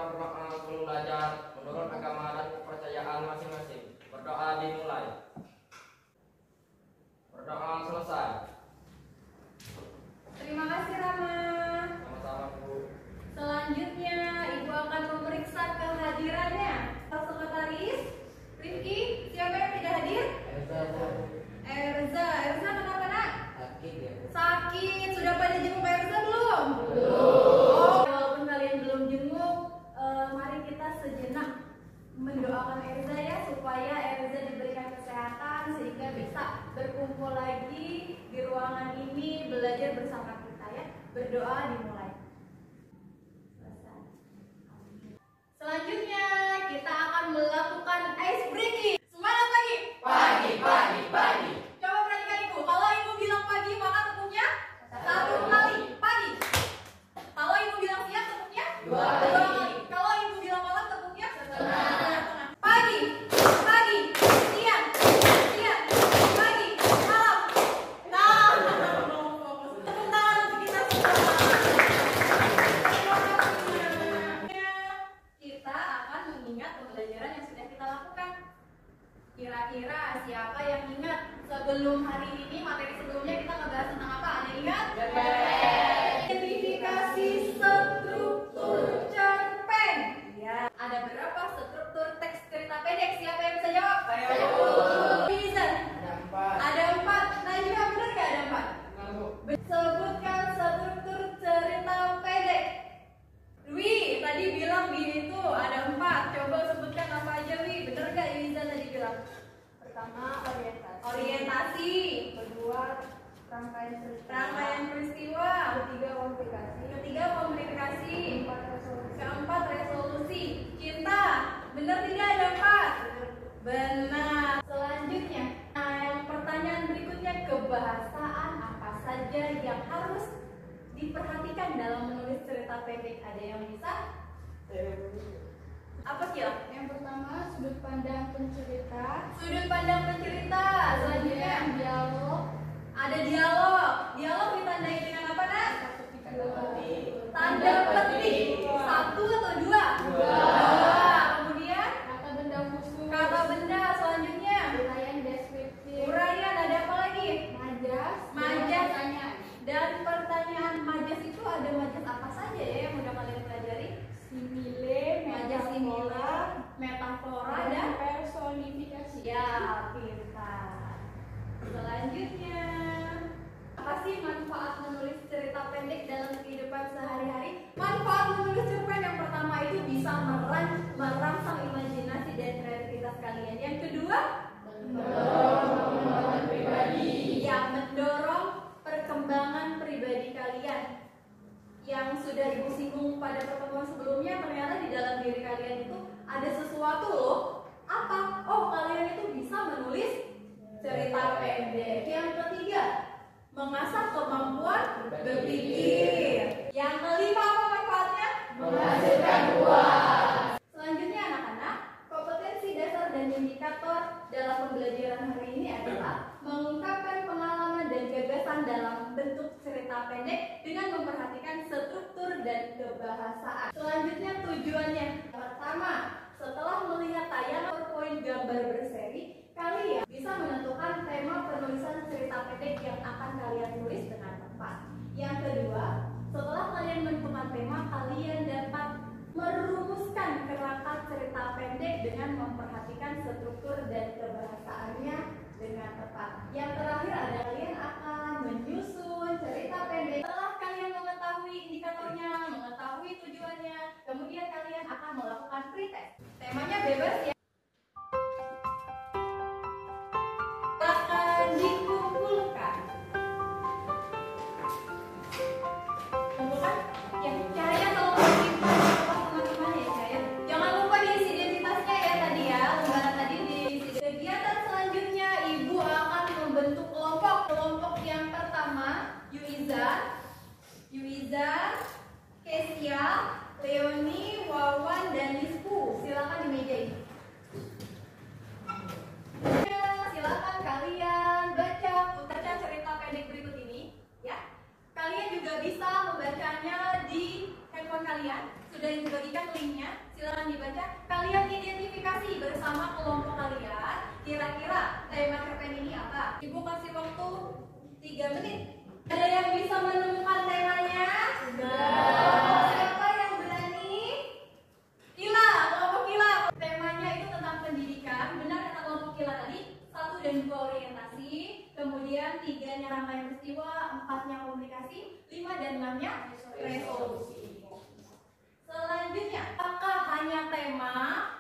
sebelum belajar menurut agama dan kepercayaan masing-masing. Berdoa dimulai. Berdoa selesai. Terima kasih Rama. Sama-sama Bu. Selanjutnya Ibu akan memeriksa kehadirannya. Sekretaris Rifki, siapa yang tidak hadir? Erza kenapa nak? Sakit. Sudah pada jenguk Erza belum? Oh, walaupun kalian belum jenguk, mari kita sejenak mendoakan Erza ya, supaya Erza diberikan kesehatan sehingga bisa berkumpul lagi di ruangan ini belajar bersama kita ya. Berdoa dimulai. Selesai. Selanjutnya kita akan melakukan ice breaking. Semangat pagi. Pagi. Coba perhatikan Ibu. Kalau Ibu bilang pagi maka tepuknya 1 kali pagi. Kalau Ibu bilang siang tepuknya 2 kali. Kalau Ibu bilang malam tepuknya setengah. Pagi, siang, pagi, malam. Nah, tepuk tangan untuk kita semua. Kita akan mengingat pembelajaran yang sudah kita lakukan. Kira-kira siapa yang ingat sebelum hari ini, materi sebelumnya kita ngebahas tentang apa? Ada yang ingat? Identifikasi struktur cerpen. Ya, ada berapa struktur teks cerita pendek? Siapa yang bisa jawab? Bisa. Ada 4. Najwa benar nggak ada 4? Sebutkan struktur cerita pendek. Dwi tadi bilang gini tuh ada 4. Coba sebutkan apa aja Wi? Bener nggak Yuiza tadi bilang? Pertama Orientasi. kedua rangkaian Peristiwa. Ketiga komunikasi. Keempat resolusi. Cinta. Bener tidak ada 4? Benar. Selanjutnya, yang pertanyaan berikutnya, kebahasaan apa saja yang harus diperhatikan dalam menulis cerita pendek? Ada yang bisa? Apa Kil? Yang pertama sudut pandang pencerita. Sudut pandang pencerita. Selanjutnya Dialog. ada dialog. Dialog ditandai dengan apa nak? Tanda petik. 1 atau 2? 2. Kemudian Kata benda khusus. kata benda. Selanjutnya Uraian deskriptif. uraian. Ada apa lagi? Majas. Dan pertanyaan majas itu ada majas apa saja ya yang udah kalian pelajari? Simile, Majas simile, metafora dan personifikasi. ya, pintar. Selanjutnya, apa sih manfaat menulis cerita pendek dalam kehidupan sehari-hari? Manfaat menulis cerpen yang pertama itu bisa merangsang imajinasi dan kreativitas kalian. Yang kedua, mendorong perkembangan pribadi kalian. Yang sudah Ibu singgung pada pertemuan sebelumnya, ternyata di dalam diri kalian itu ada sesuatu loh. Apa? Oh, kalian itu bisa menulis cerita pendek. Yang ketiga, mengasah kemampuan berpikir. Yang kelima, apa manfaatnya? Menghasilkan uang. Selanjutnya anak-anak, kompetensi dasar dan indikator dalam pembelajaran hari ini adalah mengungkapkan pengalaman dan gagasan dalam bentuk cerita pendek dengan memperhatikan struktur dan kebahasaan. Selanjutnya tujuannya. Pertama, setelah melihat tayangan PowerPoint gambar berseri, kalian bisa menentukan tema penulisan cerita pendek yang akan kalian tulis dengan tepat. Yang kedua, setelah kalian menentukan tema, kalian dapat merumuskan kerangka cerita pendek dengan memperhatikan struktur dan kebahasaannya dengan tepat. Yang terakhir adalah kalian akan menyusun cerita pendek. Setelah kalian mengetahui indikatornya, mengetahui tujuannya, kemudian kalian akan melakukan pretest. Temanya bebas ya. Akan dikumpulkan. Kumpulkan ya, Cahaya tolong teman-teman ya Cahaya. Jangan lupa diisi identitasnya ya tadi ya, lembaran tadi diisi. Kegiatan selanjutnya Ibu akan membentuk kelompok. Kelompok yang pertama Yuiza, Kesia, Leoni, Wawan, dan Lisku. Silakan di meja ini. poinnya, silakan dibaca. Kalian identifikasi bersama kelompok kalian. Kira-kira tema cerpen ini apa? Ibu kasih waktu 3 menit. Ada yang bisa menemukan temanya? Sudah. Siapa yang berani? Kila, kelompok Kila. Temanya itu tentang pendidikan. Benar kata kelompok Kila tadi. 1 dan 2 orientasi, kemudian 3-nya rangkaian peristiwa, 4-nya komunikasi, 5 dan 6-nya resolusi. Selanjutnya, apakah hanya tema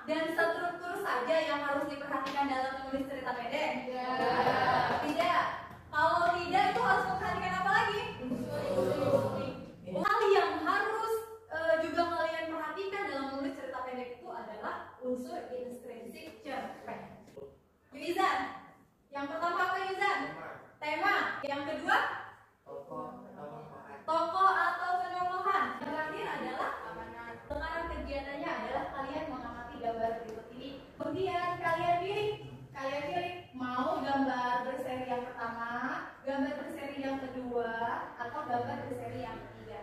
dan struktur saja yang harus diperhatikan dalam menulis cerita pendek? Tidak. Kalau tidak, itu harus memperhatikan apa lagi? Hal yang harus juga kalian perhatikan dalam menulis cerita pendek itu adalah unsur intrinsik cerpen. Yuzan, yang pertama apa Yuzan? Tema. Yang kedua? Tokoh atau penolongan. Yang terakhir adalah sekarang kegiatannya adalah kalian mengamati gambar berikut ini. Kemudian kalian pilih mau gambar berseri yang pertama, gambar berseri yang kedua, atau gambar berseri yang ketiga.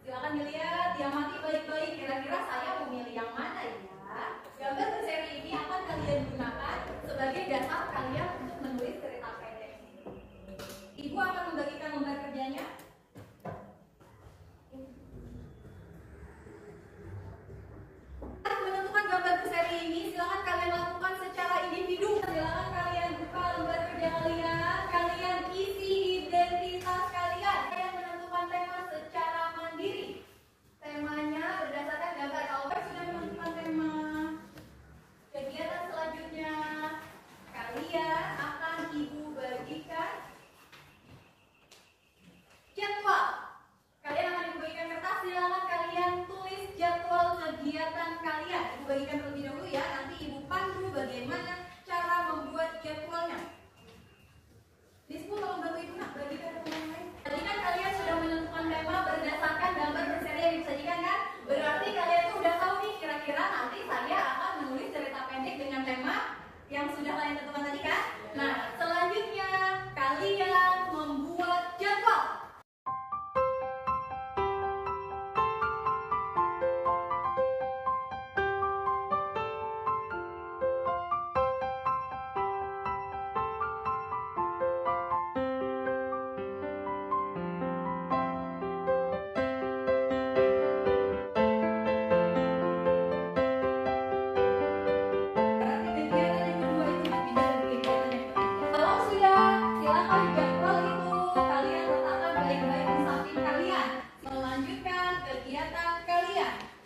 Silakan dilihat, diamati baik-baik. Kira-kira saya memilih yang mana ya? Gambar berseri ini akan kalian gunakan sebagai dasar kalian untuk menulis cerita pendek. Ibu akan membagikan lembar kerjanya. Menentukan gambar berseri ini, silakan kalian lakukan secara individu. Silakan kalian buka lembar kerja kalian, kalian isi identitas kalian. Kalian menentukan tema secara mandiri. Temanya berdasarkan gambar. Kalau sudah menentukan tema, kegiatan selanjutnya kalian akan ibu bagikan jadwal. Kalian akan ibu bagikan kertas, silakan kalian tulis jadwal kegiatan kalian. Ibu bagikan terlebih dahulu ya, nanti ibu pandu bagaimana cara membuat jadwalnya. Dispu tolong bantu ibu nak bagikan ke yang lain. Tadi kan kalian sudah menentukan tema berdasarkan gambar berseri yang disajikan kan? Berarti kalian tuh udah tahu nih kira-kira nanti saya akan menulis cerita pendek dengan tema yang sudah kalian tentukan tadi kan? Nah, selanjutnya kalian membuat jadwal.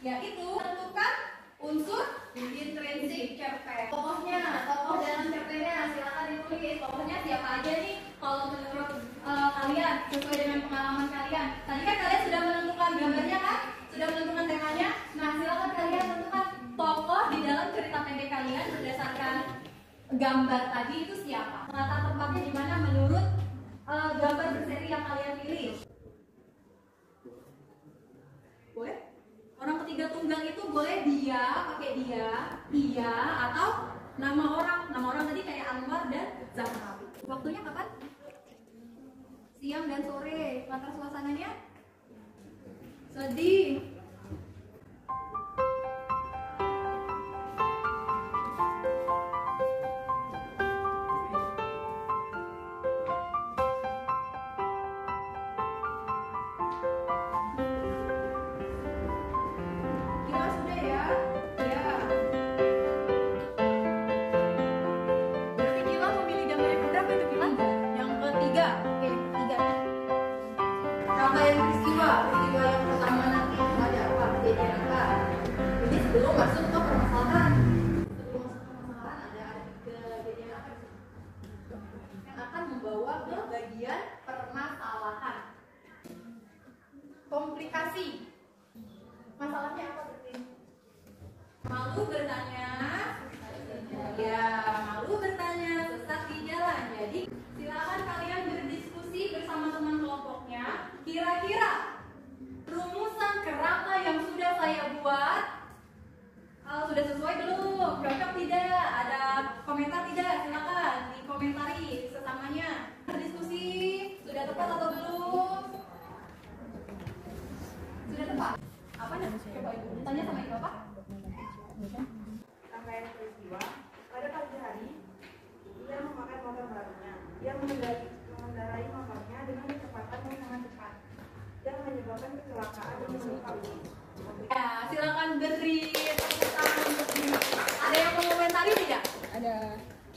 Yaitu tentukan unsur intrinsik cerpen. Tokoh dalam cerpennya silakan ditulis. Tokohnya siapa aja nih? Kalau menurut kalian sesuai dengan pengalaman kalian. Tadi kan kalian sudah menentukan gambarnya kan? Sudah menentukan temanya. Nah, silakan kalian tentukan tokoh di dalam cerita pendek kalian berdasarkan gambar tadi itu siapa? Latar tempatnya di mana menurut gambar berseri yang kalian pilih? Boleh? Orang ketiga tunggal itu boleh dia, pakai dia, iya, atau nama orang. Nama orang tadi kayak Anwar dan Zahra. Waktunya kapan? Siang dan sore. Latar suasananya? Sedih. Peristiwa yang pertama nanti ada apa, kejadian apa. Jadi sebelum masuk ke permasalahan, ada kejadian apa yang akan membawa ke bagian permasalahan. Komplikasi. Masalahnya apa berarti? Malu bertanya. Ya, malu bertanya, sesat di jalan. Jadi silakan kalian berdiskusi bersama teman kelompoknya. Kira-kira rumusan kerangka yang sudah saya buat sudah sesuai belum? Cocok tidak? Ada komentar tidak? Silakan dikomentari sesamanya. Berdiskusi sudah tepat atau belum? Sudah tepat? Apa nih? Coba ibu tanya sama ibu apa? Rangkaian peristiwa, pada pagi hari, ia memakai motor barunya. Ia mengendarai motornya dengan kecepatan yang sangat cepat dan menyebabkan kecelakaan dan melukai. Ya, silakan beri tepuk tangan untuk diri. Ada yang mau komentari tidak? Ada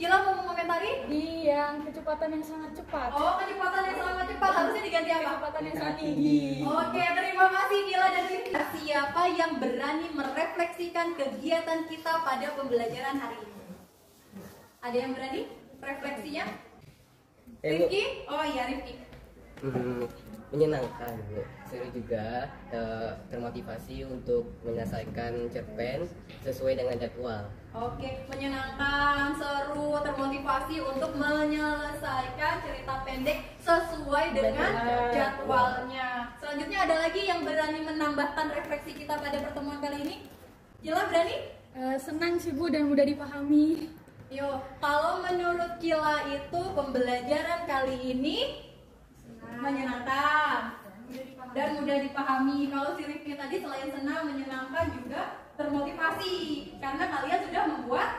Kila mau mengomentari? di yang kecepatan yang sangat cepat. Oh, kecepatan yang sangat cepat harusnya diganti apa? Kecepatan yang sangat tinggi. Oke, terima kasih Kila dan Rizky. Siapa yang berani merefleksikan kegiatan kita pada pembelajaran hari ini? Ada yang berani? Refleksinya? Bu. Rizky? Oh iya, Rizky. Menyenangkan, Bu. Seru juga, termotivasi untuk menyelesaikan cerpen sesuai dengan jadwal. Oke, menyenangkan, seru, termotivasi untuk menyelesaikan cerita pendek sesuai dengan jadwalnya. Selanjutnya ada lagi yang berani menambahkan refleksi kita pada pertemuan kali ini? Kila berani? Senang sih Bu dan mudah dipahami. Yo, kalau menurut Kila itu pembelajaran kali ini menyenangkan dan mudah dipahami. Kalau si Rifki tadi selain senang, menyenangkan juga termotivasi karena kalian sudah membuat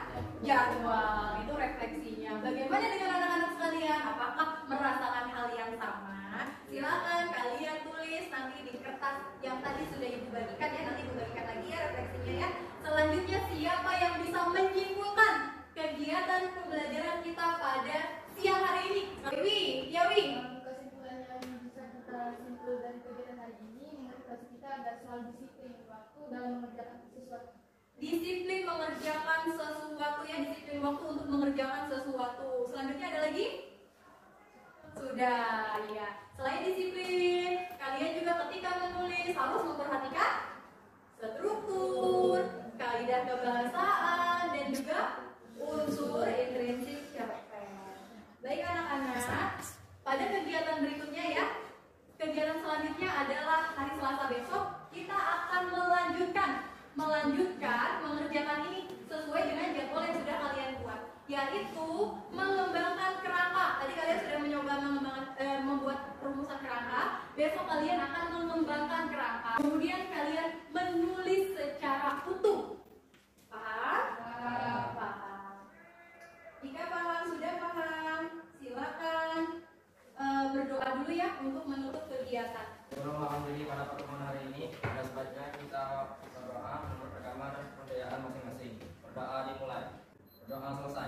jadwal. Itu refleksinya. Bagaimana dengan anak-anak sekalian? Apakah merasakan hal yang sama? Silakan kalian tulis nanti di kertas yang tadi sudah ibu bagikan ya. Nanti ibu bagikan lagi ya refleksinya ya. Selanjutnya siapa yang bisa menyimpulkan kegiatan pembelajaran kita pada siang hari ini? Wi, ya Wi. Kesimpulan yang bisa kita simpul dari kegiatan hari ini memotivasi kita agar selalu disiplin waktu dalam mengerjakan sesuatu. Disiplin mengerjakan sesuatu ya, disiplin waktu untuk mengerjakan sesuatu. Selanjutnya ada lagi? Sudah, ya. Selain disiplin, kalian juga ketika menulis harus memperhatikan struktur, kaidah kebahasaan, dan juga unsur intrinsik cerpen. Baik anak-anak, pada kegiatan berikutnya ya, kegiatan selanjutnya adalah hari Selasa besok kita akan melanjutkan mengerjakan ini sesuai dengan jadwal yang sudah kalian buat, yaitu mengembangkan kerangka. Tadi kalian sudah mencoba membuat rumusan kerangka. Besok kalian akan mengembangkan kerangka. Kemudian kalian menulis secara utuh. Paham? Paham. Jika paham, sudah paham, silakan berdoa dulu ya untuk menutup kegiatan. Sebelum mengakhiri pada pertemuan hari ini, ada sebaiknya kita berdoa menurut agama dan kepercayaan masing-masing. Berdoa dimulai. Berdoa selesai.